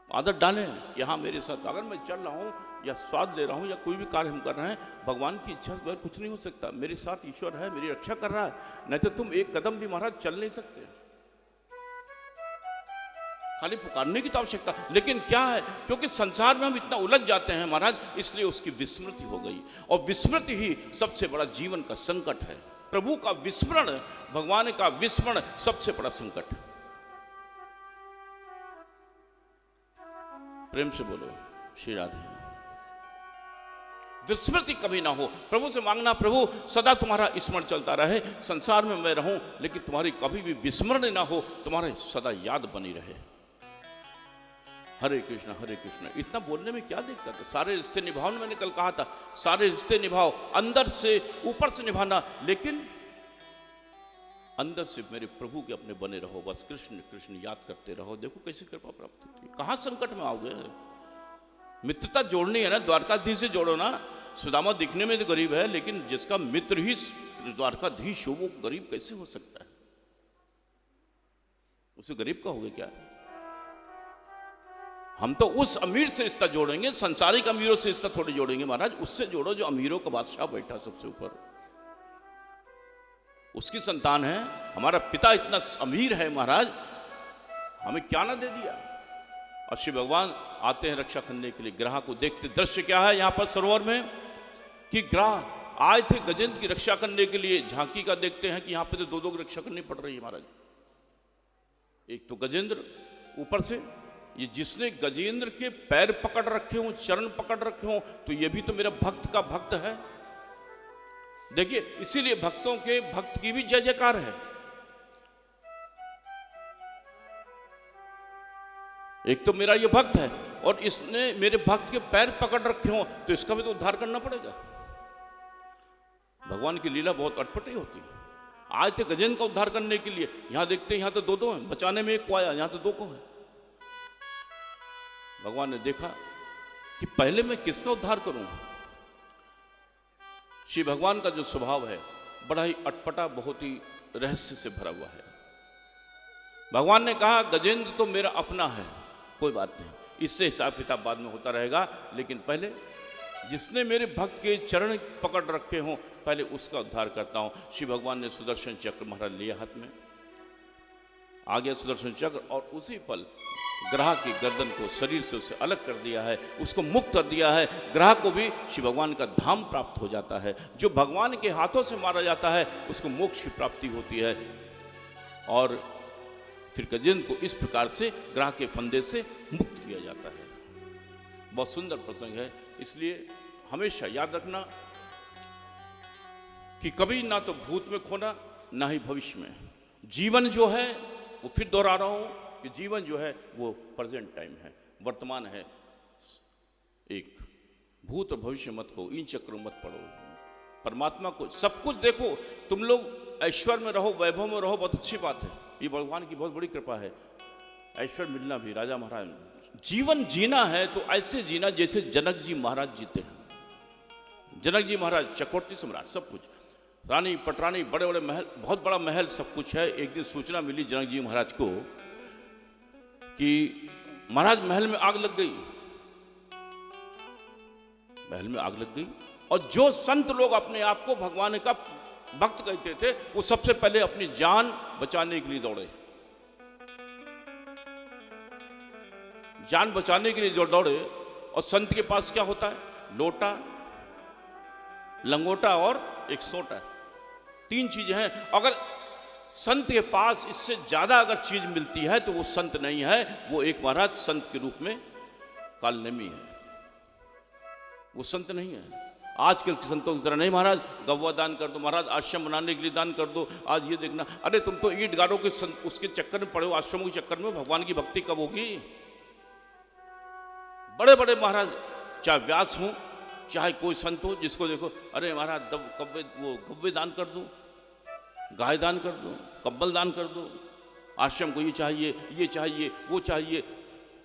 आदत डालें कि हाँ मेरे साथ अगर मैं चल रहा हूँ या स्वाद ले रहा हूँ या कोई भी कार्य हम कर रहे हैं, भगवान की इच्छा के बगैर कुछ नहीं हो सकता। मेरे साथ ईश्वर है, मेरी रक्षा कर रहा है, नहीं तो तुम एक कदम भी महाराज चल नहीं सकते। खाली पुकारने की तो आवश्यकता, लेकिन क्या है, क्योंकि संसार में हम इतना उलझ जाते हैं महाराज, इसलिए उसकी विस्मृति हो गई। और विस्मृति ही सबसे बड़ा जीवन का संकट है। प्रभु का विस्मरण, भगवान का विस्मरण सबसे बड़ा संकट है। प्रेम से बोलो श्री राधे। विस्मृति कभी ना हो। प्रभु से मांगना, प्रभु सदा तुम्हारा स्मरण चलता रहे, संसार में मैं रहूं लेकिन तुम्हारी कभी भी विस्मरण ना हो, तुम्हारे सदा याद बनी रहे। हरे कृष्ण हरे कृष्ण। इतना बोलने में क्या दिक्कत है? सारे रिश्ते निभाओ, मैंने कल कहा था, सारे रिश्ते निभाओ, अंदर से ऊपर से निभाना, लेकिन अंदर से मेरे प्रभु के अपने बने रहो, बस कृष्ण कृष्ण याद करते रहो। देखो कैसे कृपा प्राप्त होती है। कहां संकट में आओगे? मित्रता जोड़नी है ना, द्वारकाधीश से जोड़ो ना। सुदामा दिखने में तो गरीब है, लेकिन जिसका मित्र ही द्वारकाधीश हो, वो गरीब कैसे हो सकता है? उसे गरीब कहोगे क्या? हम तो उस अमीर से रिश्ता जोड़ेंगे, संसारिक अमीरों से रिश्ता थोड़ी जोड़ेंगे महाराज। उससे जोड़ो जो अमीरों का बादशाह बैठा सबसे ऊपर, उसकी संतान है। हमारा पिता इतना अमीर है महाराज, हमें क्या ना दे दिया। और श्री भगवान आते हैं रक्षा करने के लिए। ग्रह को देखते, दृश्य क्या है यहाँ पर सरोवर में, कि ग्रह आए थे गजेंद्र की रक्षा करने के लिए। झांकी का देखते हैं कि यहाँ पे तो दो की रक्षा करनी पड़ रही है महाराज। एक तो गजेंद्र, ऊपर से ये जिसने गजेंद्र के पैर पकड़ रखे हों, चरण पकड़ रखे हों, तो ये भी तो मेरा भक्त का भक्त है। देखिए, इसीलिए भक्तों के भक्त की भी जय जयकार है। एक तो मेरा ये भक्त है और इसने मेरे भक्त के पैर पकड़ रखे हों, तो इसका भी तो उद्धार करना पड़ेगा। भगवान की लीला बहुत अटपटी होती है। आज थे गजेंद्र का उद्धार करने के लिए, यहां देखते हैं यहां तो दो हैं, बचाने में एक को आया, यहां तो दो को है। भगवान ने देखा कि पहले मैं किसका उद्धार करूं। श्री भगवान का जो स्वभाव है बड़ा ही अटपटा, बहुत ही रहस्य से भरा हुआ है। भगवान ने कहा गजेंद्र तो मेरा अपना है, कोई बात नहीं, इससे हिसाब किताब बाद में होता रहेगा, लेकिन पहले जिसने मेरे भक्त के चरण पकड़ रखे हों, पहले उसका उद्धार करता हूं। श्री भगवान ने सुदर्शन चक्र महाराज लिया हाथ में, आ गया सुदर्शन चक्र, और उसी पल ग्रह की गर्दन को शरीर से उसे अलग कर दिया है, उसको मुक्त कर दिया है। ग्रह को भी श्री भगवान का धाम प्राप्त हो जाता है। जो भगवान के हाथों से मारा जाता है उसको मोक्ष की प्राप्ति होती है। और फिर गजेंद्र को इस प्रकार से ग्रह के फंदे से मुक्त किया जाता है। बहुत सुंदर प्रसंग है। इसलिए हमेशा याद रखना कि कभी ना तो भूत में खोना, ना ही भविष्य में। जीवन जो है वो, फिर दोहरा रहा हूं कि जीवन जो है वो प्रेजेंट टाइम है, वर्तमान है। एक भूत और भविष्य मत को, इन चक्रों मत पड़ो। परमात्मा को सब कुछ देखो। तुम लोग ऐश्वर्य में रहो, वैभव में रहो, बहुत अच्छी बात है, ये भगवान की बहुत बड़ी कृपा है। ऐश्वर्य मिलना भी, राजा महाराज, जीवन जीना है तो ऐसे जीना जैसे जनक जी महाराज जीते हैं। जनक जी महाराज चक्रवर्ती सम्राट, सब कुछ, रानी पटरानी, बड़े बड़े महल, बहुत बड़ा महल, सब कुछ है। एक दिन सूचना मिली जनक जी महाराज को कि महाराज महल में आग लग गई, महल में आग लग गई। और जो संत लोग अपने आप को भगवान का भक्त कहते थे, वो सबसे पहले अपनी जान बचाने के लिए दौड़े, जान बचाने के लिए दौड़े। और संत के पास क्या होता है? लोटा, लंगोटा और एक सोटा, तीन चीजें हैं। अगर संत के पास इससे ज्यादा अगर चीज मिलती है तो वो संत नहीं है, वो एक महाराज संत के रूप में कालनेमी है, वो संत नहीं है। आजकल के संतों की तरह नहीं, महाराज गव्वा दान कर दो, महाराज आश्रम बनाने के लिए दान कर दो। आज ये देखना, अरे तुम तो ईट गाड़ो के उसके चक्कर में पड़े हो, आश्रमों के चक्कर में। भगवान की भक्ति कब होगी? बड़े बड़े महाराज, चाहे व्यास हो, चाहे कोई संत हो, जिसको देखो, अरे महाराज गव्वे दान कर दो, गाय दान कर दो, कंबल दान कर दो, आश्रम को ये चाहिए, ये चाहिए, वो चाहिए,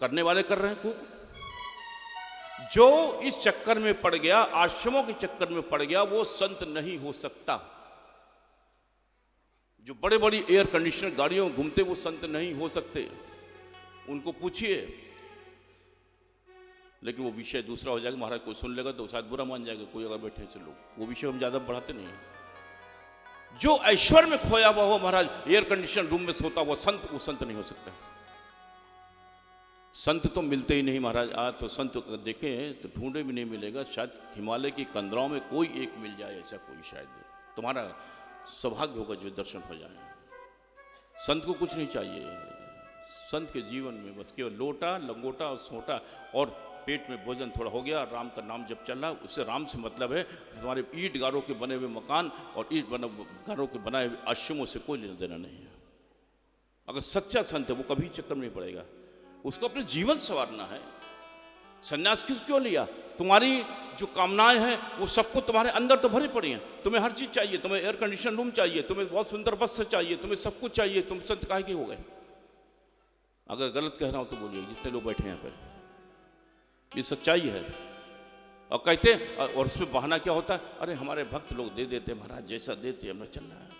करने वाले कर रहे हैं खूब। जो इस चक्कर में पड़ गया, आश्रमों के चक्कर में पड़ गया, वो संत नहीं हो सकता। जो बड़े बड़ी एयर कंडीशनर गाड़ियों में घूमते, वो संत नहीं हो सकते। उनको पूछिए लेकिन वो विषय दूसरा हो जाएगा, महाराज कोई सुन लेगा तो शायद बुरा मान जाएगा, कोई अगर बैठे से लोग, वो विषय हम ज़्यादा बढ़ाते नहीं हैं। जो ऐश्वर्य में खोया हुआ हो महाराज, एयर कंडीशन रूम में सोता हुआ संत, वो संत नहीं हो सकता। संत तो मिलते ही नहीं महाराज। आज तो संत देखें तो ढूंढे भी नहीं मिलेगा, शायद हिमालय की कंदराओं में कोई एक मिल जाए, ऐसा कोई शायद तुम्हारा सौभाग्य होगा जो दर्शन हो जाए। संत को कुछ नहीं चाहिए, संत के जीवन में बस केवल लोटा लंगोटा और सोटा, और पेट में भोजन थोड़ा हो गया, राम का नाम जब चल रहा, उससे राम से मतलब है तुम्हारे ईंट गारों के बने हुए मकान और ईंट गारों के बनाए हुए आश्रमों से कोई लेना देना नहीं है। अगर सच्चा संत है वो कभी चक्कर में नहीं पड़ेगा, उसको अपने जीवन संवारना है। सन्यास किस क्यों लिया? तुम्हारी जो कामनाएं हैं वो सबको तुम्हारे अंदर तो भरी पड़ी हैं, तुम्हें हर चीज चाहिए, तुम्हें एयर कंडीशन रूम चाहिए, तुम्हें बहुत सुंदर वस्त्र चाहिए, तुम्हें सब कुछ चाहिए, तुम संत काहे के हो गए? अगर गलत कह रहा हूं तो बोलिए, जितने लोग बैठे हैं यहाँ पर, ये सच्चाई है। और कहते हैं, और उसमें बहाना क्या होता है, अरे हमारे भक्त लोग दे देते हैं महाराज, जैसा देते हैं हमें चल रहा है।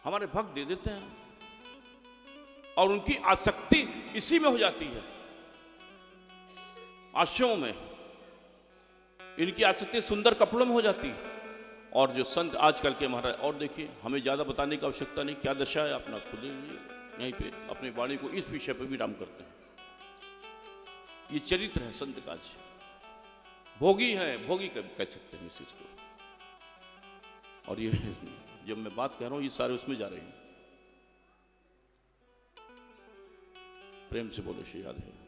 हमारे भक्त दे देते हैं और उनकी आसक्ति इसी में हो जाती है, आश्रमों में इनकी आसक्ति सुंदर कपड़ों में हो जाती है। और जो संत आजकल के महाराज, और देखिए हमें ज्यादा बताने की आवश्यकता नहीं, क्या दशा है अपना खुद यहीं पे अपनी वाणी को इस विषय पर भी राम करते हैं। ये चरित्र है संत का, भोगी है, भोगी कह सकते हैं इस चीज को। और ये जब मैं बात कह रहा हूं ये सारे उसमें जा रहे हैं। प्रेम से बोलो श्री राधे।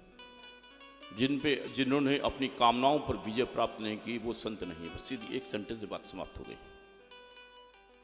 जिन्होंने अपनी कामनाओं पर विजय प्राप्त नहीं की वो संत नहीं है। बस सीधी एक सेंटेंस से बात समाप्त हो गई।